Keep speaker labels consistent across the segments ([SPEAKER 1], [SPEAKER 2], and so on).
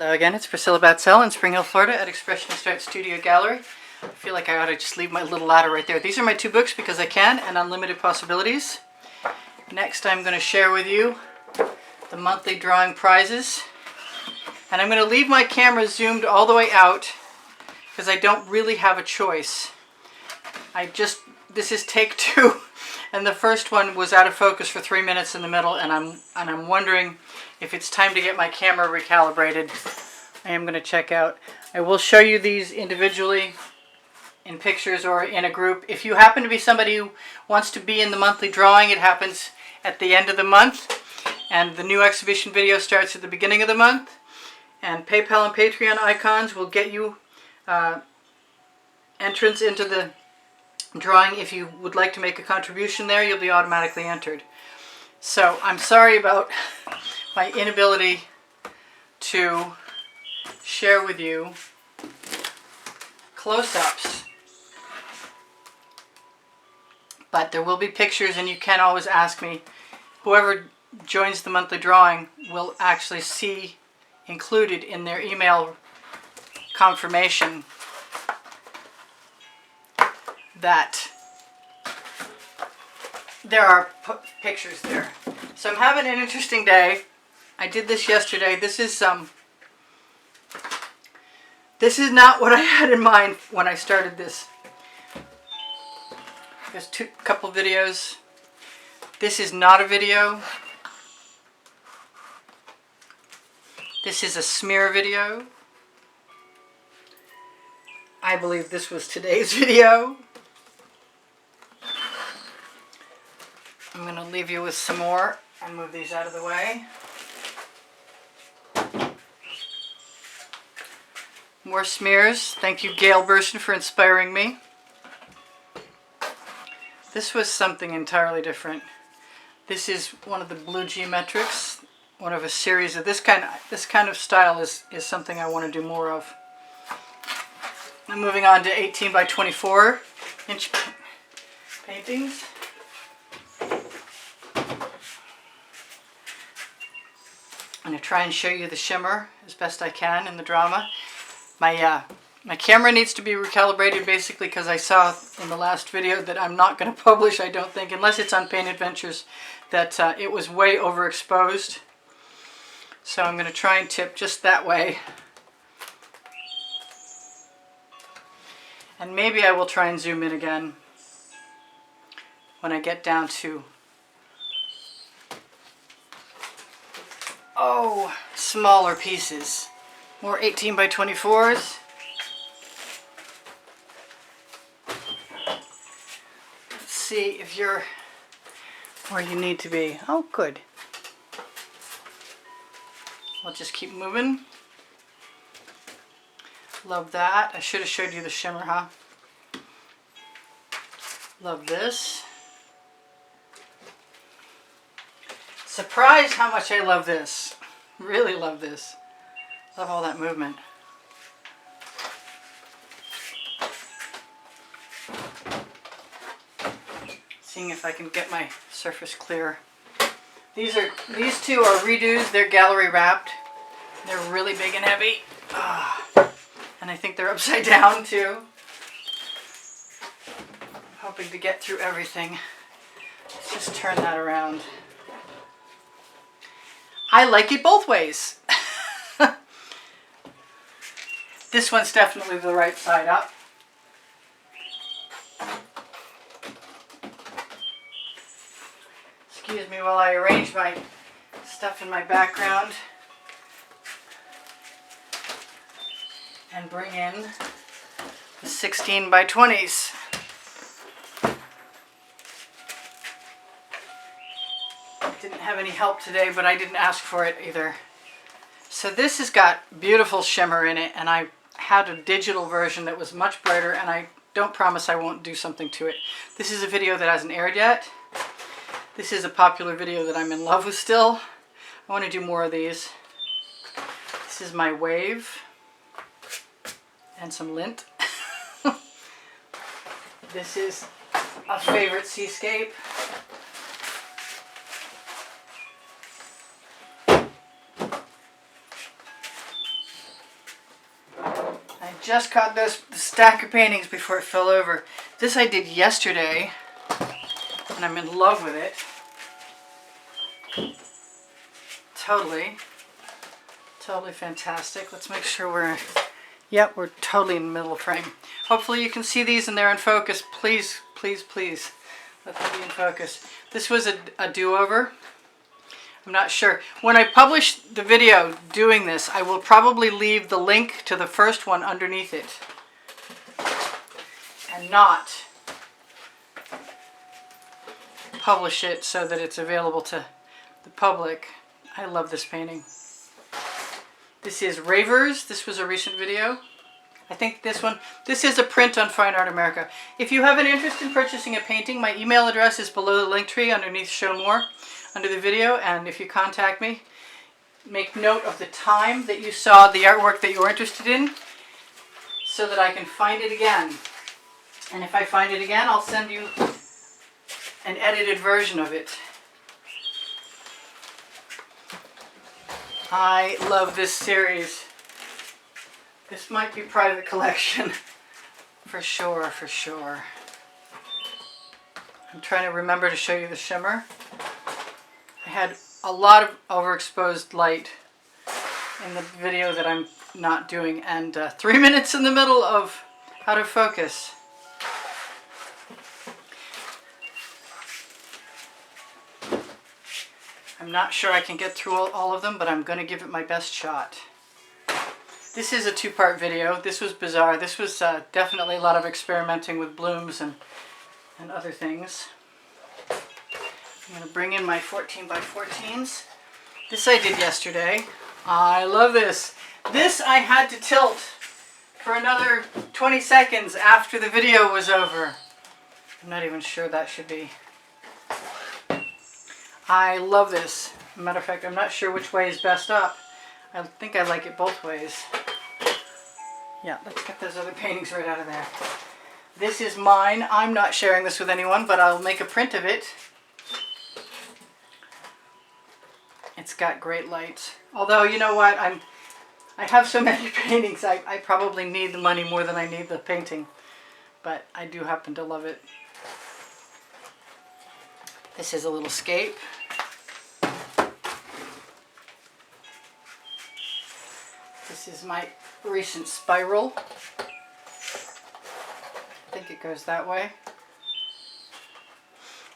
[SPEAKER 1] Hello again, it's Priscilla Batzell in Spring Hill, Florida at Expressionist Art Studio Gallery. I feel like I ought to just leave my little ladder right there. These are my two books, Because I Can and Unlimited Possibilities. Next I'm going to share with you the monthly drawing prizes. And I'm going to leave my camera zoomed all the way out because I don't really have a choice. This is take two, and the first one was out of focus for 3 minutes in the middle, and I'm wondering if it's time to get my camera recalibrated. I am going to check out. I will show you these individually in pictures or in a group. If you happen to be somebody who wants to be in the monthly drawing, it happens at the end of the month, and the new exhibition video starts at the beginning of the month. And PayPal and Patreon icons will get you entrance into the drawing. If you would like to make a contribution there, you'll be automatically entered. So I'm sorry about my inability to share with you close-ups, but there will be pictures, and you can always ask me. Whoever joins the monthly drawing will actually see included in their email confirmation that there are pictures there. So I'm having an interesting day. I did this yesterday. This is not what I had in mind when I started this. There's a couple videos. This is not a video. This is a smear video. I believe this was today's video. I'm going to leave you with some more and move these out of the way. More smears. Thank you, Gail Burson, for inspiring me. This was something entirely different. This is one of the blue geometrics, one of a series of this kind of style is something I want to do more of. I'm moving on to 18 by 24 inch paintings. I'm going to try and show you the shimmer as best I can in the drama. My camera needs to be recalibrated basically because I saw in the last video that I'm not going to publish, I don't think, unless it's on Paint Adventures, that it was way overexposed. So I'm going to try and tip just that way. And maybe I will try and zoom in again when I get down to, smaller pieces. More 18 by 24s. Let's see if you're where you need to be. Oh, good. I'll just keep moving. Love that. I should have showed you the shimmer, huh? Love this. Surprised how much I love this. Really love this. Love all that movement. Seeing if I can get my surface clear. These two are redos. They're gallery wrapped. They're really big and heavy. And I think they're upside down too. Hoping to get through everything. Let's just turn that around. I like it both ways. This one's definitely the right side up. Excuse me while I arrange my stuff in my background and bring in the 16 by 20s. Didn't have any help today, but I didn't ask for it either. So this has got beautiful shimmer in it, and I had a digital version that was much brighter, and I don't promise I won't do something to it. This is a video that hasn't aired yet. This is a popular video that I'm in love with still. I want to do more of these. This is my wave and some lint. This is a favorite seascape. just caught the stack of paintings before it fell over. This I did yesterday, and I'm in love with it. Totally fantastic. Let's make sure we're totally in the middle of frame. Hopefully you can see these and they're in focus. Please, please, please let them be in focus. This was a do-over. I'm not sure. When I publish the video doing this, I will probably leave the link to the first one underneath it and not publish it so that it's available to the public. I love this painting. This is Ravers. This was a recent video. I think this is a print on Fine Art America. If you have an interest in purchasing a painting, my email address is below the link tree underneath Show More under the video, and if you contact me, make note of the time that you saw the artwork that you're interested in so that I can find it again. And if I find it again, I'll send you an edited version of it. I love this series. This might be private collection. For sure, for sure. I'm trying to remember to show you the shimmer. I had a lot of overexposed light in the video that I'm not doing, and 3 minutes in the middle of out of focus. I'm not sure I can get through all of them, but I'm going to give it my best shot. This is a two-part video. This was bizarre. This was definitely a lot of experimenting with blooms and other things. I'm going to bring in my 14 by 14s. This I did yesterday. I love this. This I had to tilt for another 20 seconds after the video was over. I'm not even sure that should be. I love this. Matter of fact, I'm not sure which way is best up. I think I like it both ways. Yeah, let's get those other paintings right out of there. This is mine. I'm not sharing this with anyone, but I'll make a print of it. It's got great light. Although, you know what? I have so many paintings, I probably need the money more than I need the painting. But I do happen to love it. This is a little scape. This is my recent spiral. I think it goes that way.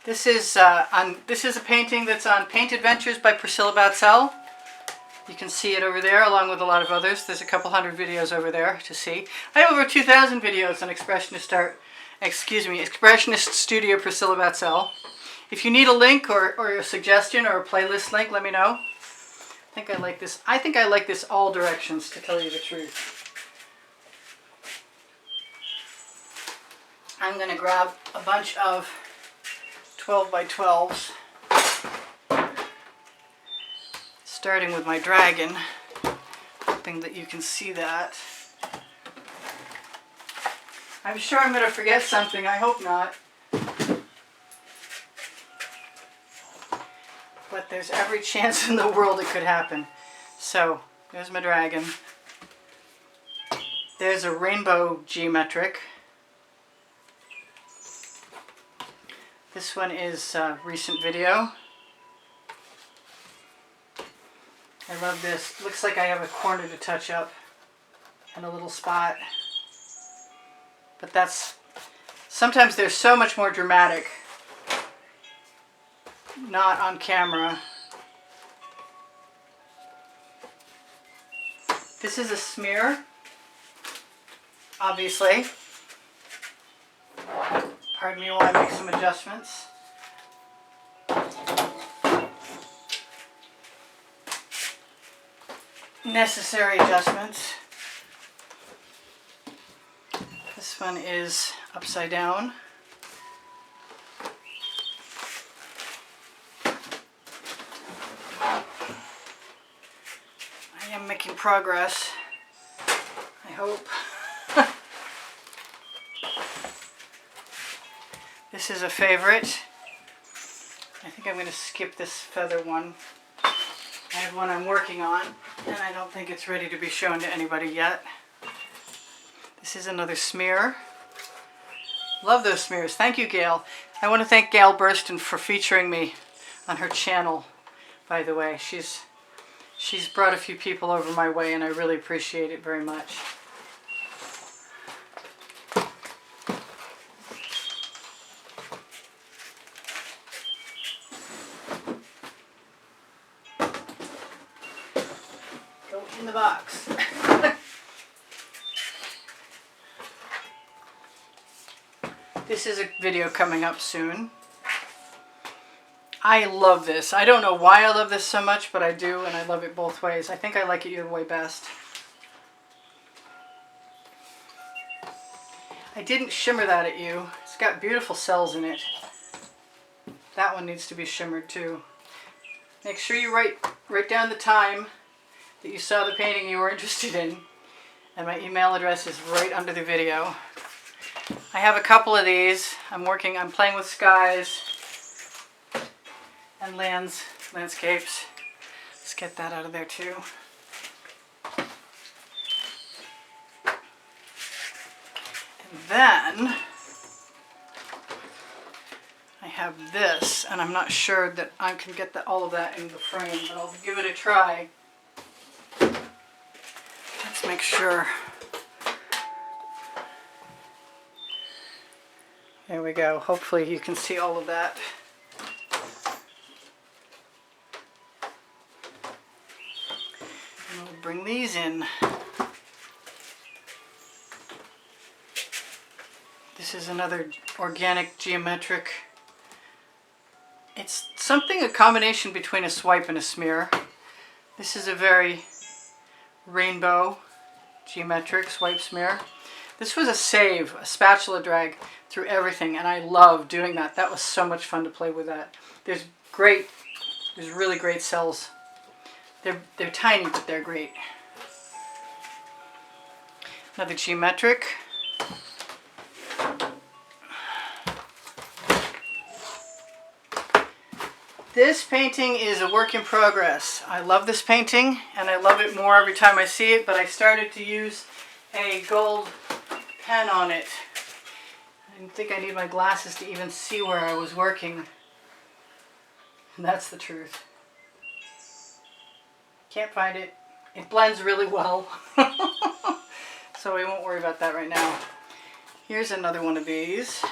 [SPEAKER 1] This is a painting that's on Paint Adventures by Priscilla Batzell. You can see it over there along with a lot of others. There's a couple hundred videos over there to see. I have over 2,000 videos on Expressionist Studio Priscilla Batzell. If you need a link or a suggestion or a playlist link, let me know. I think I like this. I think I like this all directions, to tell you the truth. I'm going to grab a bunch of 12 by 12s, starting with my dragon, hoping that you can see that. I'm sure I'm going to forget something. I hope not. But there's every chance in the world it could happen. So, there's my dragon. There's a rainbow geometric. This one is a recent video. I love this. Looks like I have a corner to touch up and a little spot. But that's, sometimes they're so much more dramatic. Not on camera. This is a smear, obviously. Pardon me while I make some adjustments. Necessary adjustments. This one is upside down. I'm making progress, I hope. This is a favorite. I think I'm going to skip this feather one. I have one I'm working on, and I don't think it's ready to be shown to anybody yet. This is another smear. Love those smears. Thank you, Gail. I want to thank Gail Burston for featuring me on her channel, by the way. She's brought a few people over my way, and I really appreciate it very much. Go in the box. This is a video coming up soon. I love this. I don't know why I love this so much, but I do, and I love it both ways. I think I like it either way best. I didn't shimmer that at you. It's got beautiful cells in it. That one needs to be shimmered too. Make sure you write down the time that you saw the painting you were interested in, and my email address is right under the video. I have a couple of these. I'm playing with skies and landscapes. Let's get that out of there too. And then I have this, and I'm not sure that I can get all of that in the frame, but I'll give it a try. Let's make sure. There we go. Hopefully you can see all of that. And we'll bring these in. This is another organic geometric. It's a combination between a swipe and a smear. This is a very rainbow geometric swipe smear. This was a spatula drag through everything, and I love doing that. That was so much fun to play with that. There's really great cells. They're tiny, but they're great. Another geometric. This painting is a work in progress. I love this painting, and I love it more every time I see it, but I started to use a gold pen on it. I didn't think I need my glasses to even see where I was working. And that's the truth. Can't find it. It blends really well. So we won't worry about that right now. Here's another one of these.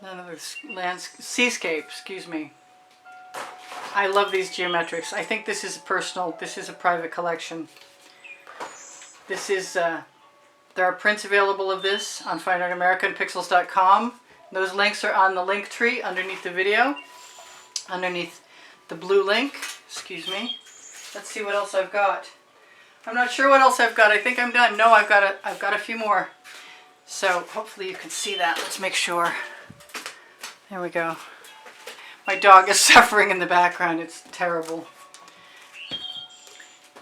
[SPEAKER 1] Another seascape, excuse me. I love these geometrics. I think this is a private collection. This is, there are prints available of this on fineartamericanpixels.com. Those links are on the link tree underneath the video, underneath the blue link. Excuse me. Let's see what else I've got. I'm not sure what else I've got. I think I'm done. No, I've got a few more. So hopefully you can see that. Let's make sure. There we go. My dog is suffering in the background. It's terrible.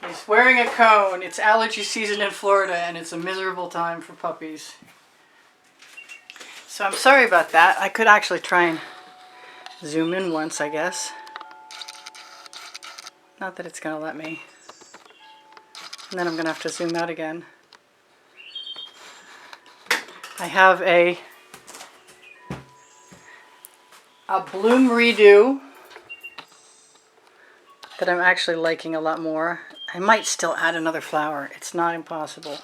[SPEAKER 1] He's wearing a cone. It's allergy season in Florida, and it's a miserable time for puppies. So I'm sorry about that. I could actually try and zoom in once, I guess. Not that it's going to let me. And then I'm going to have to zoom out again. I have a bloom redo that I'm actually liking a lot more. I might still add another flower. It's not impossible.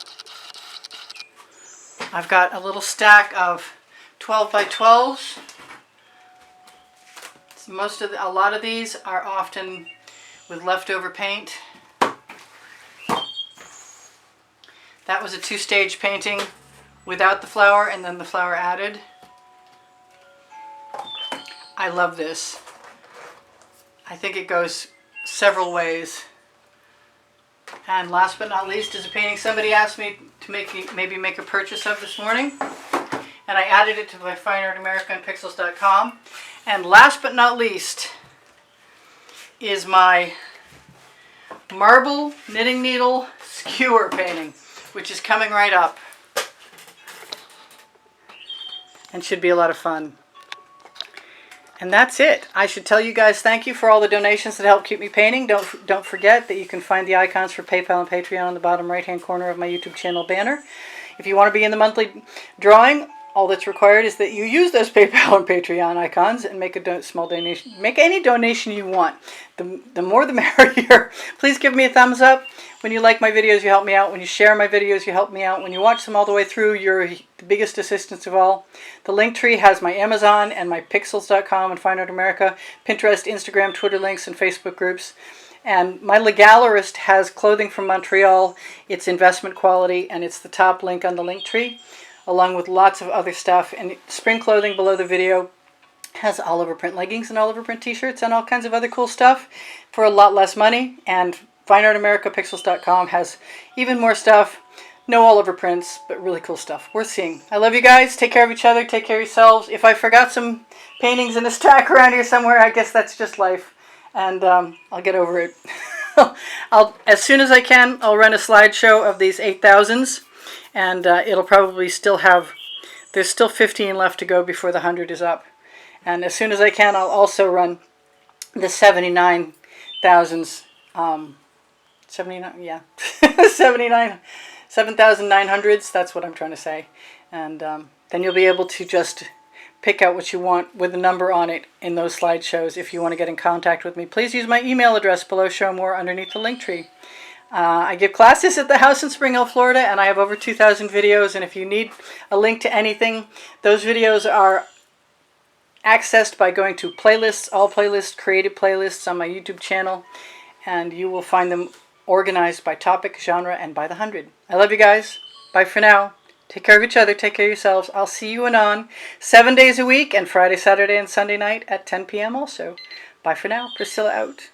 [SPEAKER 1] I've got a little stack of 12 by 12s. A lot of these are often with leftover paint. That was a two-stage painting without the flower and then the flower added. I love this. I think it goes several ways. And last but not least is a painting somebody asked me to maybe make a purchase of this morning. And I added it to my fineartamericanpixels.com. And last but not least is my marble knitting needle skewer painting, which is coming right up. And should be a lot of fun. And that's it. I should tell you guys thank you for all the donations that help keep me painting. Don't forget that you can find the icons for PayPal and Patreon on the bottom right-hand corner of my YouTube channel banner. If you want to be in the monthly drawing, all that's required is that you use those PayPal and Patreon icons and make a small donation. Make any donation you want. The more the merrier. Please give me a thumbs up. When you like my videos, you help me out. When you share my videos, you help me out. When you watch them all the way through, you're the biggest assistance of all. The link tree has my Amazon and my Pixels.com and Fine Art America, Pinterest, Instagram, Twitter links, and Facebook groups. And my Legallerist has clothing from Montreal. It's investment quality, and it's the top link on the link tree, along with lots of other stuff. And spring clothing below the video has Oliver print leggings and Oliver print t-shirts and all kinds of other cool stuff for a lot less money. And Fine Art America Pixels.com has even more stuff. No Oliver prints, but really cool stuff. Worth seeing. I love you guys. Take care of each other. Take care of yourselves. If I forgot some paintings in a stack around here somewhere, I guess that's just life. And I'll get over it. As soon as I can, I'll run a slideshow of these 8,000s. And it'll probably still have, there's still 15 left to go before the 100 is up. And as soon as I can, I'll also run the 79,000s. 79, yeah, 7,900s, that's what I'm trying to say. And then you'll be able to just pick out what you want with a number on it in those slideshows. If you want to get in contact with me, please use my email address below, show more underneath the link tree. I give classes at the house in Spring Hill, Florida, and I have over 2,000 videos. And if you need a link to anything, those videos are accessed by going to playlists, all playlists, creative playlists on my YouTube channel, and you will find them organized by topic, genre, and by the 100. I love you guys. Bye for now. Take care of each other. Take care of yourselves. I'll see you anon 7 days a week and Friday, Saturday, and Sunday night at 10 p.m. also. Bye for now. Priscilla out.